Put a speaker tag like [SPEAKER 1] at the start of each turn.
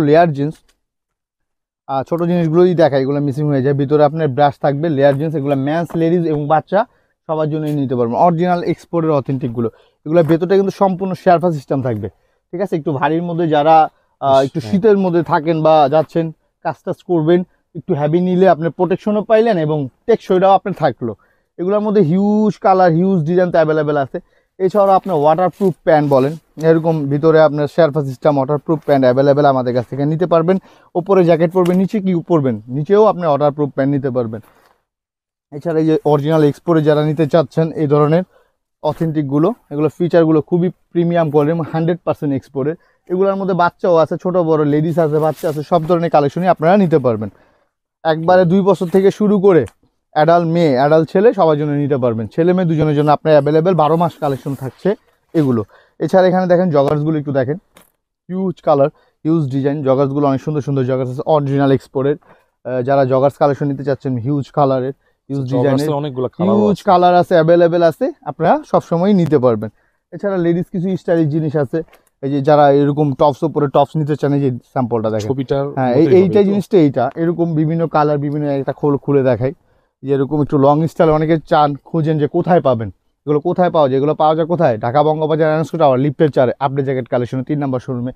[SPEAKER 1] Layer jeans, ছোটো জিনিসগুলোই দেখায়, এগুলো মিসিং হয়ে যায়। ভিতরে আপনার ব্রাশ থাকবে, লেয়ার জিন্স, এগুলো ম্যানস, লেডিস এবং বাচ্চা সবার জন্যই নিতে পারবেন। অরিজিনাল এক্সপোর্টের অথেন্টিকগুলো, এগুলো ভেতরটা কিন্তু সম্পূর্ণ শেরপা সিস্টেম থাকবে, ঠিক আছে। একটু ভারীর মধ্যে যারা একটু শীতের মধ্যে থাকেন বা যাচ্ছেন, কাজ টাজ করবেন, একটু হ্যাভি নিলে আপনি প্রোটেকশনও পাইলেন এবং টেকসইটাও আপনার থাকলো। এগুলোর মধ্যে হিউজ কালার, হিউজ ডিজাইন তো অ্যাভেলেবেল আছে। এছাড়াও আপনার ওয়াটারপ্রুফ প্যান্ট বলেন, এরকম ভিতরে আপনার Sherpa system waterproof pant available আমাদের কাছ থেকে নিতে পারবেন। ওপরে জ্যাকেট পরবেন, নিচে কি পরবেন, নিচেও আপনি ওয়াটারপ্রুফ প্যান্ট নিতে পারবেন। এছাড়া এই যে অরিজিনাল এক্সপোর্টে যারা নিতে চাচ্ছেন এই ধরনের অথেন্টিকগুলো, এগুলো ফিচারগুলো খুবই প্রিমিয়াম কোয়ালিটি, 100% এক্সপোর্টের। এগুলোর মধ্যে বাচ্চাও আছে, ছোট বড়, লেডিস আছে, বাচ্চা আছে, সব ধরনের কালেকশনই আপনারা নিতে পারবেন। একবারে 2 বছর থেকে শুরু করে অ্যাডাল্ট মেয়ে, অ্যাডাল্ট ছেলে সবার জন্য নিতে পারবেন। ছেলে মেয়ে দুজনের জন্য আপনার অ্যাভেলেবেল 12 মাস কালেকশন থাকছে এগুলো। এছাড়া এখানে দেখেন জগার্সগুলো একটু দেখেন, হিউজ কালার, হিউজ ডিজাইন। জগার্সগুলো অনেক সুন্দর সুন্দর জগার্স আছে অরিজিনাল এক্সপোর্টের। যারা জগার্স কালেকশন নিতে চাচ্ছেন, হিউজ কালারের, হিউজ ডিজাইনের, হিউজ কালার আছে, অ্যাভেলেবেল আছে, আপনারা সবসময়ই নিতে পারবেন। এছাড়া লেডিস কিছু স্টাইলিশ জিনিস আছে, এই যে যারা এরকম টপস উপরে টপস নিতে চান, এই যে স্যাম্পলটা দেখেন, হ্যাঁ এইটা জিনিসটা, এইটা এরকম বিভিন্ন কালার, বিভিন্ন একটা খুলে দেখাই, যে এরকম একটু লং স্টাইল অনেকে চান, খুঁজেন যে কোথায় পাবেন, এগুলো কোথায় পাওয়া যায়, এগুলো পাওয়া যায় কোথায়, ঢাকা বঙ্গবাজার, লিফটের 4 আপডেট জ্যাকেট কালেকশন 3 নম্বর শোরুমে।